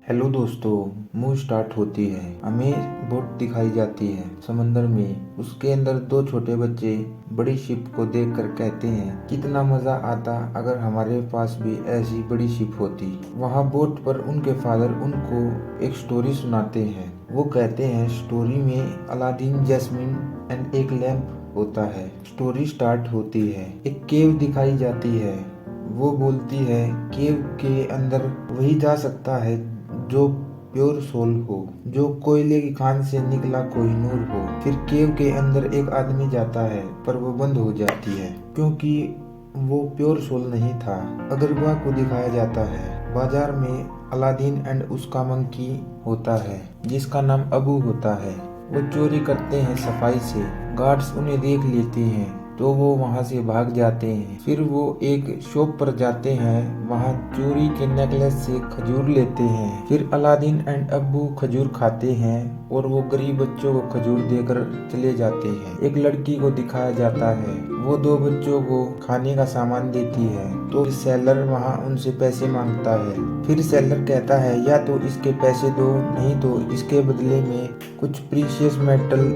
Hello दोस्तों, movie start होती है। हमें बोट दिखाई जाती है समंदर में। उसके अंदर दो छोटे बच्चे बड़ी शिप को देखकर कहते हैं, कितना मजा आता अगर हमारे पास भी ऐसी बड़ी शिप होती। वहाँ बोट पर उनके फादर उनको एक स्टोरी सुनाते हैं। वो कहते हैं, स्टोरी में अलादीन, जैस्मिन एंड एक लैंप होता है। स्टोरी स्टार्ट होती है। एक केव दिखाई जाती है। वो बोलती है, केव के अंदर वही जा सकता है जो प्योर सोल हो, जो कोयले की खान से निकला कोहिनूर हो। फिर केव के अंदर एक आदमी जाता है, पर वो बंद हो जाती है क्योंकि वो प्योर सोल नहीं था। अगरबा को दिखाया जाता है। बाजार में अलादीन एंड उसका मंकी होता है, जिसका नाम अबू होता है। वो चोरी करते हैं सफाई से। गार्ड्स उन्हें देख लेते हैं तो वो वहाँ से भाग जाते हैं। फिर वो एक शॉप पर जाते हैं, वहाँ चोरी के नेकलेस से खजूर लेते हैं। फिर अलादीन एंड अब्बू खजूर खाते हैं और वो गरीब बच्चों को खजूर देकर चले जाते हैं। एक लड़की को दिखाया जाता है, वो दो बच्चों को खाने का सामान देती है, तो सेलर वहाँ उनसे पैसे मांगता है। फिर सेलर कहता है, या तो इसके पैसे दो, नहीं तो इसके बदले में कुछ प्रीशियस मेटल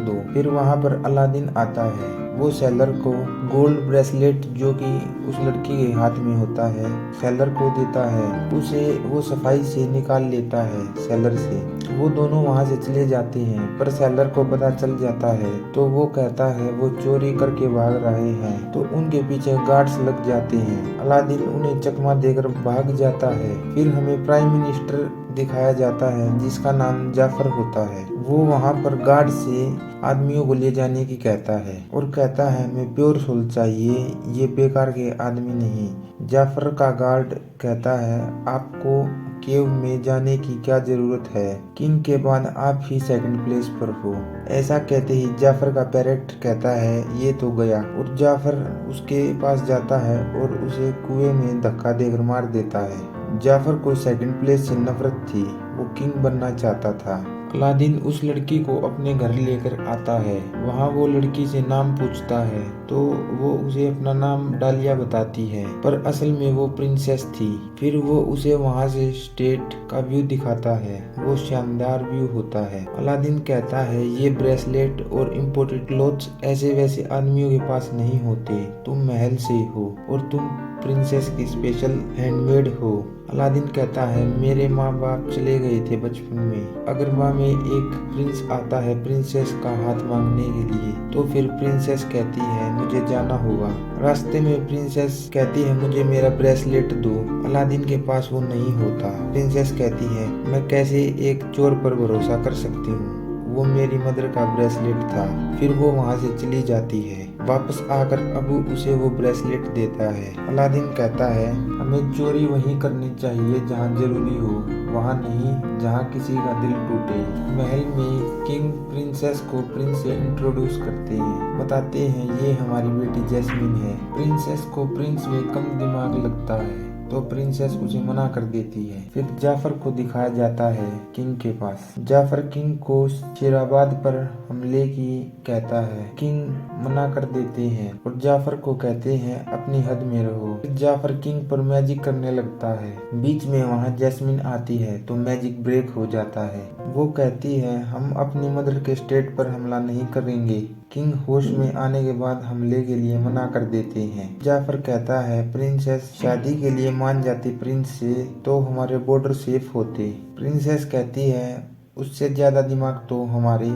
दो। फिर वहाँ पर अलादीन आता है। वो सेलर को गोल्ड ब्रेसलेट जो कि उस लड़की के हाथ में होता है, सेलर को देता है। उसे वो सफाई से निकाल लेता है सेलर से। वो दोनों वहाँ से चले जाते हैं, पर सेलर को पता चल जाता है तो वो कहता है वो चोरी करके भाग रहे हैं, तो उनके पीछे गार्ड्स लग जाते हैं। अलादीन उन्हें चकमा देकर भाग जाता है। फिर हमें प्राइम मिनिस्टर दिखाया जाता है, जिसका नाम जाफर होता है। वो वहाँ पर गार्ड से आदमियों को ले जाने की कहता है और कहता है, मैं प्योर सोल चाहिए, ये बेकार के आदमी नहीं। जाफर का गार्ड कहता है, आपको केव में जाने की क्या जरूरत है, किंग के बाद आप ही सेकंड प्लेस पर हो। ऐसा कहते ही जाफर का पैरेट कहता है, ये तो गया, और जाफर उसके पास जाता है और उसे कुएं में धक्का देकर मार देता है। जाफर को सेकंड प्लेस से नफरत थी, वो किंग बनना चाहता था। अलादीन उस लड़की को अपने घर लेकर आता है। वहाँ वो लड़की से नाम पूछता है तो वो उसे अपना नाम डालिया बताती है, पर असल में वो प्रिंसेस थी। फिर वो उसे वहाँ से स्टेट का व्यू दिखाता है। वो शानदार व्यू होता है। अलादीन कहता है, ये ब्रेसलेट और इम्पोर्टेड क्लोथ्स ऐसे वैसे आदमियों के पास नहीं होते। तुम महल से हो और तुम प्रिंसेस की स्पेशल हैंडमेड हो। अलादीन कहता है, मेरे माँ बाप चले गए थे बचपन में। अगरबा में एक प्रिंस आता है प्रिंसेस का हाथ मांगने के लिए, तो फिर प्रिंसेस कहती है, मुझे जाना होगा। रास्ते में प्रिंसेस कहती है, मुझे मेरा ब्रेसलेट दो। अलादीन के पास वो नहीं होता। प्रिंसेस कहती है, मैं कैसे एक चोर पर भरोसा कर सकती हूँ, वो मेरी मदर का ब्रेसलेट था। फिर वो वहाँ से चली जाती है। वापस आकर अबू उसे वो ब्रेसलेट देता है। अलादीन कहता है, हमें चोरी वहीं करनी चाहिए जहाँ जरूरी हो, वहाँ नहीं जहाँ किसी का दिल टूटे। महल में किंग प्रिंसेस को प्रिंस से इंट्रोड्यूस करते हैं, बताते हैं ये हमारी बेटी जैस्मिन है। प्रिंसेस को प्रिंस में कम दिमाग लगता है तो प्रिंसेस उसे मना कर देती है। फिर जाफर को दिखाया जाता है किंग के पास। जाफर किंग को शेराबाद पर हमले की कहता है। किंग मना कर देते हैं और जाफर को कहते हैं, अपनी हद में रहो। फिर जाफर किंग पर मैजिक करने लगता है। बीच में वहाँ जैस्मिन आती है तो मैजिक ब्रेक हो जाता है। वो कहती है, हम अपनी मदर के स्टेट पर हमला नहीं करेंगे। किंग होश में आने के बाद हमले के लिए मना कर देते हैं। जाफर कहता है, प्रिंसेस शादी के लिए मान जाती प्रिंस से तो हमारे बॉर्डर सेफ होते। प्रिंसेस कहती है, उससे ज्यादा दिमाग तो हमारे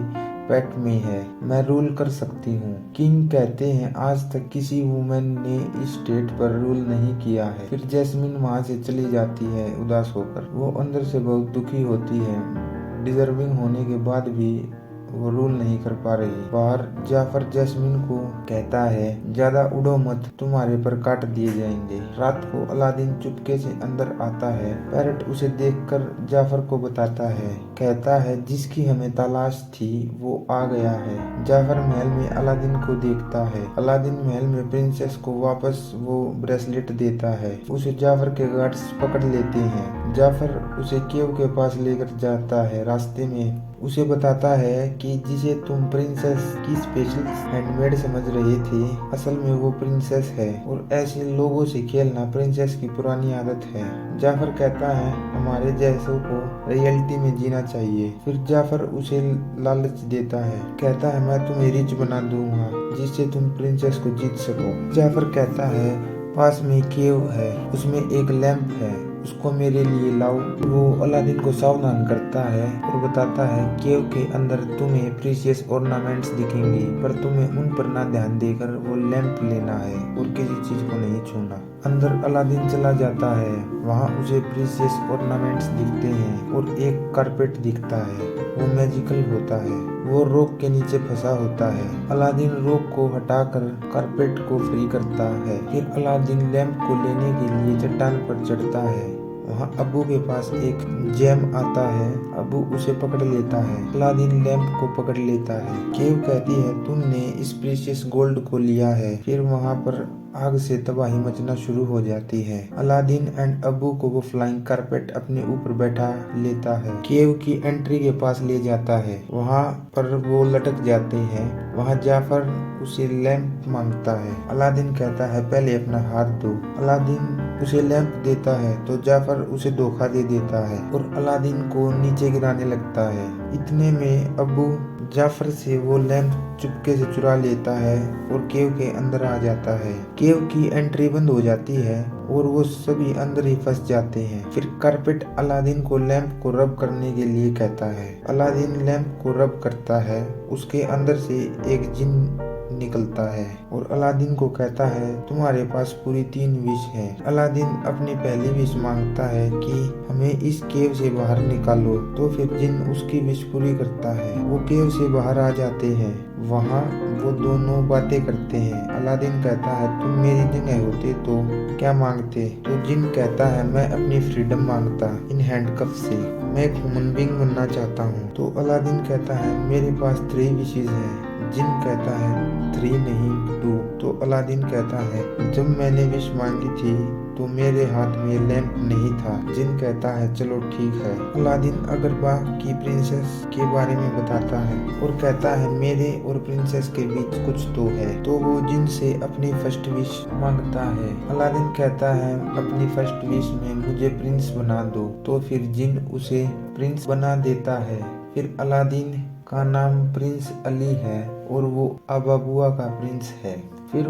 पेट में है, मैं रूल कर सकती हूँ। किंग कहते हैं, आज तक किसी वुमेन ने इस स्टेट पर रूल नहीं किया है। फिर जैस्मिन वहाँ से चली जाती है उदास होकर। वो अंदर से बहुत दुखी होती है, डिजर्विंग होने के बाद भी वो रूल नहीं कर पा रही। बाहर जाफर जैस्मिन को कहता है, ज्यादा उड़ो मत, तुम्हारे पर काट दिए जाएंगे। रात को अलादीन चुपके से अंदर आता है। पैरट उसे देखकर जाफर को बताता है, कहता है, जिसकी हमें तलाश थी वो आ गया है। जाफर महल में अलादीन को देखता है। अलादीन महल में प्रिंसेस को वापस वो ब्रेसलेट देता है। उसे जाफर के गार्ड्स पकड़ लेते हैं। जाफर उसे केव के पास लेकर जाता है। रास्ते में उसे बताता है कि जिसे तुम प्रिंसेस की स्पेशल हैंडमेड समझ रहे थे, असल में वो प्रिंसेस है और ऐसे लोगों से खेलना प्रिंसेस की पुरानी आदत है। जाफर कहता है हमारे जैसों को रियलिटी में जीना चाहिए। फिर जाफर उसे लालच देता है, कहता है मैं तुम्हें रिच बना दूंगा जिससे तुम प्रिंसेस को जीत सको। जाफर कहता है पास में केव है, उसमें एक लैंप है, उसको मेरे लिए लाओ। वो अलादीन को सावधान करता है और बताता है केव के अंदर तुम्हें प्रीशियस ऑर्नामेंट्स दिखेंगे, पर तुम्हें उन पर ना ध्यान देकर वो लैंप लेना है और किसी चीज को नहीं छूना। अंदर अलादीन चला जाता है, वहाँ उसे प्रीशियस ऑर्नामेंट्स दिखते हैं और एक कारपेट दिखता है, वो मैजिकल होता है। वो रॉक के नीचे फंसा होता है। अलादीन रॉक को हटाकर कारपेट को फ्री करता है। फिर अलादीन लैंप को लेने के लिए चट्टान पर चढ़ता है। वहाँ अबू के पास एक जेम आता है, अबू उसे पकड़ लेता है। अलादीन लैंप को पकड़ लेता है। केव कहती है तुमने इस प्रीशियस गोल्ड को लिया है। फिर वहाँ पर आग से तबाही मचना शुरू हो जाती है। अलादीन एंड अबू को वो फ्लाइंग कारपेट अपने ऊपर बैठा लेता है, केव की एंट्री के पास ले जाता है। वहाँ पर वो लटक जाते हैं। वहाँ जाफर उसे लैंप मांगता है। अलादीन कहता है पहले अपना हाथ दो। अलादीन उसे लैंप देता है तो जाफर उसे धोखा दे देता है और अलादीन को नीचे गिराने लगता है। इतने में अबू जाफर से वो लैंप चुपके से चुरा लेता है और केव के अंदर आ जाता है। केव की एंट्री बंद हो जाती है और वो सभी अंदर ही फंस जाते हैं। फिर कारपेट अलादीन को लैंप को रब करने के लिए कहता है। अलादीन लैंप को रब करता है, उसके अंदर से एक जिन निकलता है और अलादीन को कहता है तुम्हारे पास पूरी 3 विश है। अलादीन अपनी पहली विश मांगता है कि हमें इस केव से बाहर निकालो, तो फिर जिन उसकी विश पूरी करता है। वो केव से बाहर आ जाते हैं। वहाँ वो दोनों बातें करते हैं। अलादीन कहता है तुम मेरी जगह होते तो क्या मांगते? तो जिन कहता है मैं अपनी फ्रीडम मांगता इन हैंडकफ से, मैं एक ह्यूमन बीइंग बनना चाहता हूँ। तो अलादीन कहता है मेरे पास 3 विशेज हैं। जिन कहता है 3 नहीं 2। तो अलादीन कहता है जब मैंने विश मांगी थी तो मेरे हाथ में लैंप नहीं था। जिन कहता है चलो ठीक है। अलादीन अगरबा की प्रिंसेस के बारे में बताता है और कहता है मेरे और प्रिंसेस के बीच कुछ तो है। तो वो जिन से अपनी फर्स्ट विश मांगता है। अलादीन कहता है अपनी फर्स्ट विश में मुझे प्रिंस बना दो। तो फिर जिन उसे प्रिंस बना देता है। फिर अलादीन का नाम प्रिंस अली है और वो अबाबुआ का प्रिंस है। फिर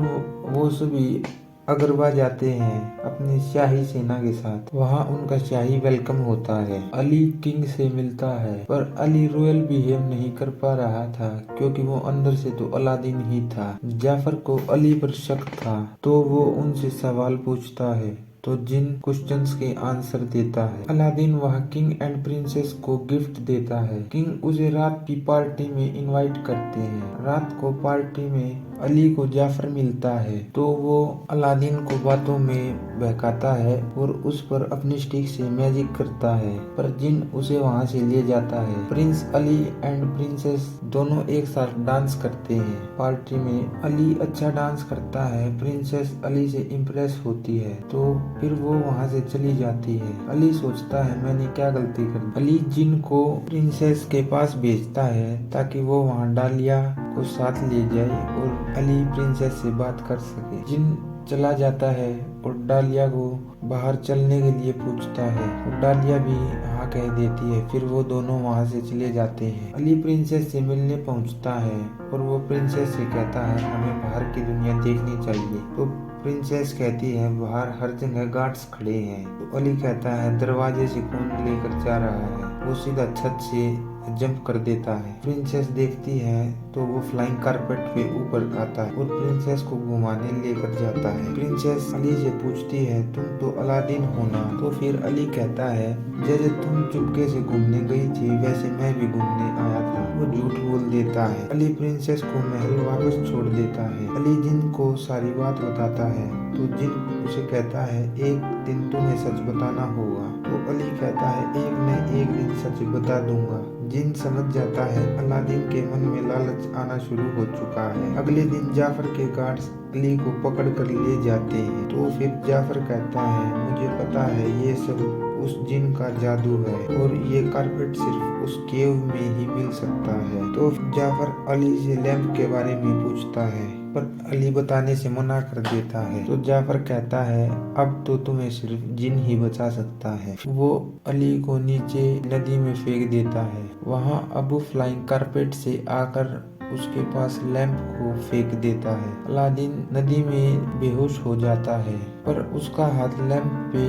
वो सभी अगरबा जाते हैं अपनी शाही सेना के साथ। वहाँ उनका शाही वेलकम होता है। अली किंग से मिलता है, पर अली रॉयल बिहेव नहीं कर पा रहा था क्योंकि वो अंदर से तो अलादीन ही था। जाफर को अली पर शक था तो वो उनसे सवाल पूछता है तो जिन क्वेश्चंस के आंसर देता है। अलादीन वहाँ किंग एंड प्रिंसेस को गिफ्ट देता है। किंग उसे रात की पार्टी में इनवाइट करते हैं। रात को पार्टी में अली को जाफर मिलता है तो वो अलादीन को बातों में बहकाता है और उस पर अपनी स्टिक से मैजिक करता है, पर जिन उसे वहाँ से ले जाता है। प्रिंस अली एंड प्रिंसेस दोनों एक साथ डांस करते हैं। पार्टी में अली अच्छा डांस करता है। प्रिंसेस अली से इम्प्रेस होती है तो फिर वो वहाँ से चली जाती है। अली सोचता है मैंने क्या गलती कर दी। अली जिन को प्रिंसेस के पास भेजता है ताकि वो वहाँ डालिया को साथ ले जाए और अली प्रिंसेस से बात कर सके। जिन चला जाता है और डालिया को बाहर चलने के लिए पूछता है और डालिया भी हाँ कह देती है। फिर वो दोनों वहाँ से चले जाते हैं। अली प्रिंसेस से मिलने पहुँचता है और वो प्रिंसेस से कहता है हमें बाहर की दुनिया देखनी चाहिए। तो प्रिंसेस कहती है बाहर हर जगह गार्ड्स खड़े हैं। तो अली कहता है दरवाजे से कौन लेकर जा रहा है? वो सीधा छत से जंप कर देता है। प्रिंसेस देखती है तो वो फ्लाइंग कारपेट पे ऊपर आता है और प्रिंसेस को घुमाने लेकर जाता है। प्रिंसेस अली से पूछती है तुम तो अलादीन हो ना? तो फिर अली कहता है जैसे तुम चुपके से घूमने गई थी वैसे मैं भी घूमने आया था। वो झूठ बोल देता है। अली प्रिंसेस को महल वापस छोड़ देता है। अली जिन को सारी बात बताता है तो जिन उसे कहता है एक दिन तुम्हें सच बताना होगा। तो अली कहता है एक न एक दिन सच बता दूंगा। जिन समझ जाता है अलादीन के मन में लालच आना शुरू हो चुका है। अगले दिन जाफर के गार्ड्स अली को पकड़ कर ले जाते हैं। तो फिर जाफर कहता है मुझे पता है ये सब उस जिन का जादू है और ये कारपेट सिर्फ उस केव में ही मिल सकता है। तो जाफर अली से लैंप के बारे में पूछता है, पर अली बताने से मना कर देता है। तो जाफर कहता है, अब तो तुम्हें सिर्फ जिन ही बचा सकता है। वो अली को नीचे नदी में फेंक देता है। वहाँ अबू फ्लाइंग कारपेट से आकर उसके पास लैंप को फेंक देता है। अलादीन नदी में बेहोश हो जाता है, पर उसका हाथ लैंप पे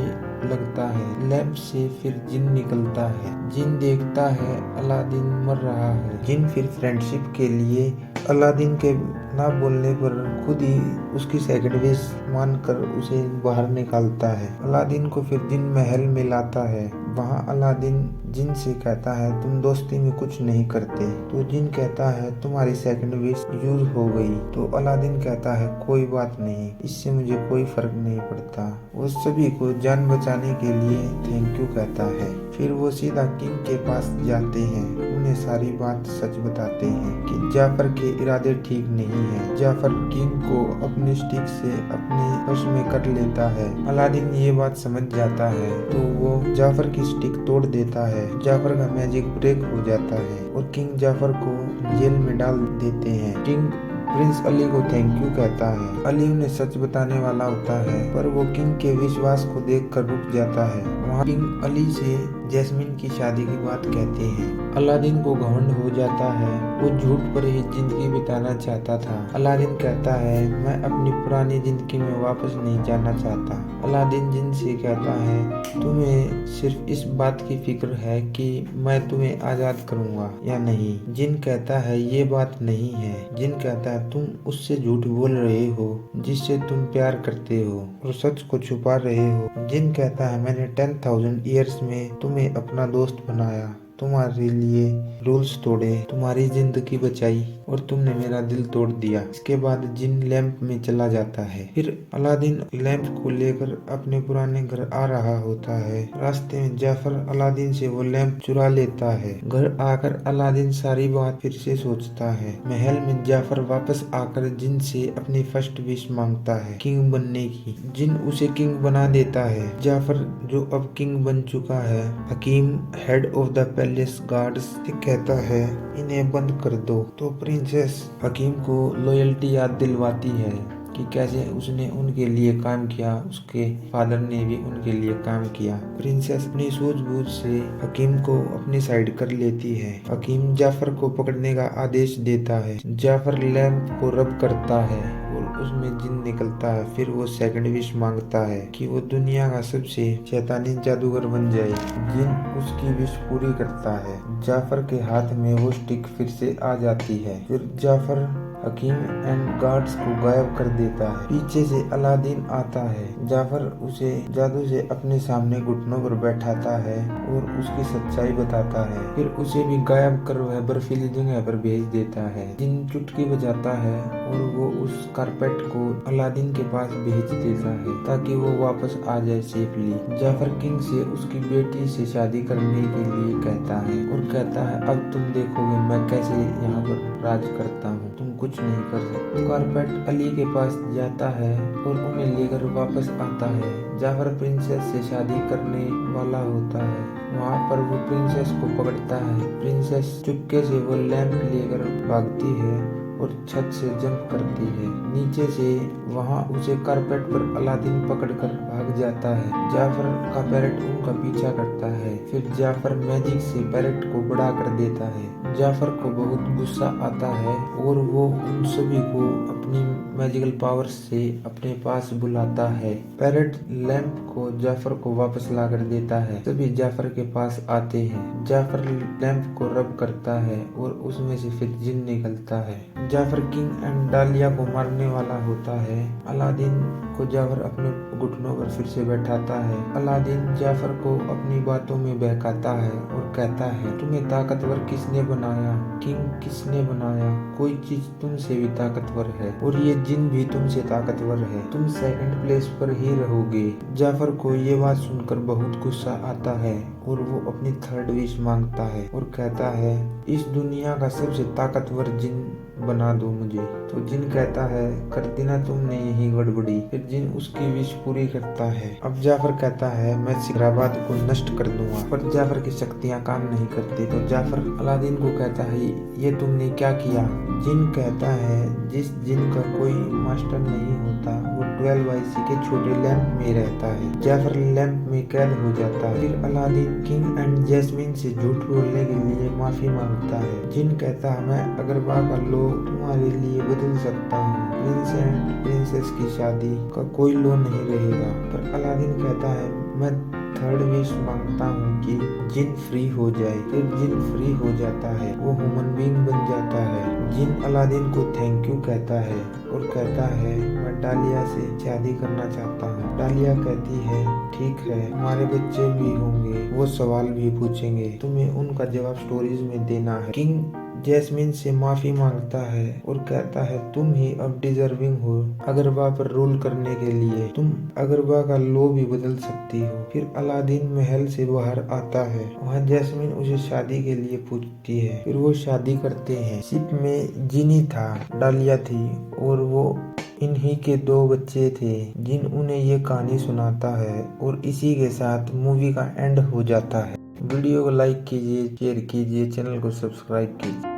लगता है। लैंप से फिर जिन निकलता है। जिन देखता है अलादीन मर रहा है। जिन फिर फ्रेंडशिप के लिए अलादीन के ना बोलने पर खुद ही उसकी सेकंड विश मानकर उसे बाहर निकालता है। अलादीन को फिर जिन महल में लाता है। वहाँ अलादीन जिन से कहता है, तुम दोस्ती में कुछ नहीं करते। तो जिन कहता है, तुम्हारी सेकंड विश यूज हो गई। तो अलादीन कहता है, कोई बात नहीं, इससे मुझे कोई फर्क नहीं पड़ता। वो सभी को जान बचाने के लिए थैंक यू कहता है। फिर वो सीधा किंग के पास जाते हैं। उन्हें सारी बात सच बताते हैं कि जाफर के इरादे ठीक नहीं है। जाफर किंग को अपने स्टिक से अपने वश में कर लेता है। अलादीन ये बात समझ जाता है तो वो जाफर की स्टिक तोड़ देता है। जाफर का मैजिक ब्रेक हो जाता है और किंग जाफर को जेल में डाल देते हैं। किंग प्रिंस अली को थैंक यू कहता है। अली उन्हें सच बताने वाला होता है, पर वो किंग के विश्वास को देखकर रुक जाता है। वहाँ किंग अली से जैस्मिन की शादी की बात कहते हैं। अलादीन को घमंड हो जाता है। वो झूठ पर ही जिंदगी बिताना चाहता था। अलादीन कहता है, मैं अपनी पुरानी जिंदगी में वापस नहीं जाना चाहता। अलादीन जिन से कहता है, तुम्हें सिर्फ इस बात की फिक्र है कि मैं तुम्हें आजाद करूंगा या नहीं। जिन कहता है, ये बात नहीं है। जिन कहता है, तुम उससे झूठ बोल रहे हो जिससे तुम प्यार करते हो और सच को छुपा रहे हो। जिन कहता है, मैंने 10,000 ईयर्स में तुम्हें अपना दोस्त बनाया, तुम्हारे लिए रूल्स तोड़े, तुम्हारी जिंदगी बचाई और तुमने मेरा दिल तोड़ दिया। इसके बाद जिन लैंप में चला जाता है। फिर अलादीन लैंप को लेकर अपने पुराने घर आ रहा होता है। रास्ते में जाफर अलादीन से वो लैंप चुरा लेता है। घर आकर अलादीन सारी बात फिर से सोचता है। महल में जाफर वापस आकर जिन से अपनी फर्स्ट विश मांगता है, किंग बनने की। जिन उसे किंग बना देता है। जाफर जो अब किंग बन चुका है, Hakim head of the palace guards से कहता है, इन्हें बंद कर दो। तो प्रिंसेस हकीम को लॉयल्टी याद दिलवाती है कि कैसे उसने उनके लिए काम किया, उसके फादर ने भी उनके लिए काम किया। प्रिंसेस अपनी सूझबूझ से हकीम को अपनी साइड कर लेती है। हकीम जाफर को पकड़ने का आदेश देता है। जाफर लैंप को रब करता है और उसमें जिन निकलता है। फिर वो सेकंड विश मांगता है कि वो दुनिया का सबसे शैतानी जादूगर बन जाए। जिन उसकी विश पूरी करता है। जाफर के हाथ में वो स्टिक फिर से आ जाती है। फिर जाफर हकीम एंड गार्ड्स को गायब कर देता है। पीछे से अलादीन आता है। जाफर उसे जादू से अपने सामने घुटनों पर बैठाता है और उसकी सच्चाई बताता है। फिर उसे भी गायब कर वह बर्फीली जगह पर भेज देता है। जिन चुटकी बजाता है और वो उस कारपेट को अलादीन के पास भेज देता है ताकि वो वापस आ जाए सेफली। जाफर किंग से उसकी बेटी से शादी करने के लिए कहता है और कहता है, अब तुम देखोगे मैं कैसे यहाँ पर राज करता हूँ, तुम कुछ नहीं कर सकते। कारपेट अली के पास जाता है और उन्हें लेकर वापस आता है। जाफर प्रिंसेस से शादी करने वाला होता है। वहाँ पर वो प्रिंसेस को पकड़ता है। प्रिंसेस चुपके से वो लैंप लेकर भागती है और छत से जंप करती है नीचे से। वहाँ उसे कारपेट पर अलादीन पकड़कर भाग जाता है। जाफर का पैरेट उनका पीछा करता है। फिर जाफर मैजिक से पैरेट को बड़ा कर देता है। जाफर को बहुत गुस्सा आता है और वो उन सभी को अपनी मैजिकल पावर से अपने पास बुलाता है। पैरेट लैंप को जाफर को वापस ला कर देता है। सभी जाफर के पास आते हैं। जाफर लैंप को रब करता है और उसमें से फिर जिन निकलता है। जाफर किंग एंड डालिया को मारने वाला होता है। अलादीन को जाफर अपने घुटनों पर फिर से बैठाता है। अलादीन जाफर को अपनी बातों में बहकाता है और कहता है, तुम्हें ताकतवर किसने बनाया, किंग किसने बनाया, कोई चीज तुमसे भी ताकतवर है और ये जिन भी तुमसे ताकतवर है, तुम सेकंड प्लेस पर ही रहोगे। जाफर को ये बात सुनकर बहुत गुस्सा आता है और वो अपनी थर्ड विश मांगता है और कहता है, इस दुनिया का सबसे ताकतवर जिन बना दो मुझे। तो जिन कहता है कर दी ना तुमने यही गड़बड़ी। फिर जिन उसकी विश पूरी करता है। अब जाफर कहता है मैं सिकंदराबाद को नष्ट कर दूंगा, पर जाफर की शक्तियाँ काम नहीं करती। तो जाफर अलादीन को कहता है ये तुमने क्या किया। जिन कहता है जिस जिन का कोई मास्टर नहीं होता वो 12 IC के छोटे लैंप में रहता है। जाफर लैंप में कैद हो जाता है। फिर अलादीन किंग एंड जैस्मिन से झूठ बोलने के लिए माफी मांगता है। जिन कहता है मैं अगरबा का लो तुम्हारे लिए बदल सकता हूँ, प्रिंस एंड प्रिंसेस की शादी का कोई लो नहीं रहेगा। पर अलादीन कहता है मैं थर्ड विश मांगता हूँ कि जिन फ्री हो जाए। फिर जिन फ्री हो जाता है वो ह्यूमन बीइंग बन जाता है। जिन अलादीन को थैंक यू कहता है और कहता है मैं डालिया से शादी करना चाहता हूँ। डालिया कहती है ठीक है, हमारे बच्चे भी होंगे, वो सवाल भी पूछेंगे, तुम्हें उनका जवाब स्टोरीज में देना है। किंग जैस्मिन से माफी मांगता है और कहता है तुम ही अब डिजर्विंग हो अगरबा पर रूल करने के लिए, तुम अगरबा का लो भी बदल सकती हो। फिर अलादीन महल से बाहर आता है। वहाँ जैस्मिन उसे शादी के लिए पूछती है। फिर वो शादी करते हैं। शिप में जिनी था, डालिया थी और वो इन्हीं के 2 बच्चे थे। जिन उन्हें ये कहानी सुनाता है और इसी के साथ मूवी का एंड हो जाता है। वीडियो को लाइक कीजिए, शेयर कीजिए, चैनल को सब्सक्राइब कीजिए।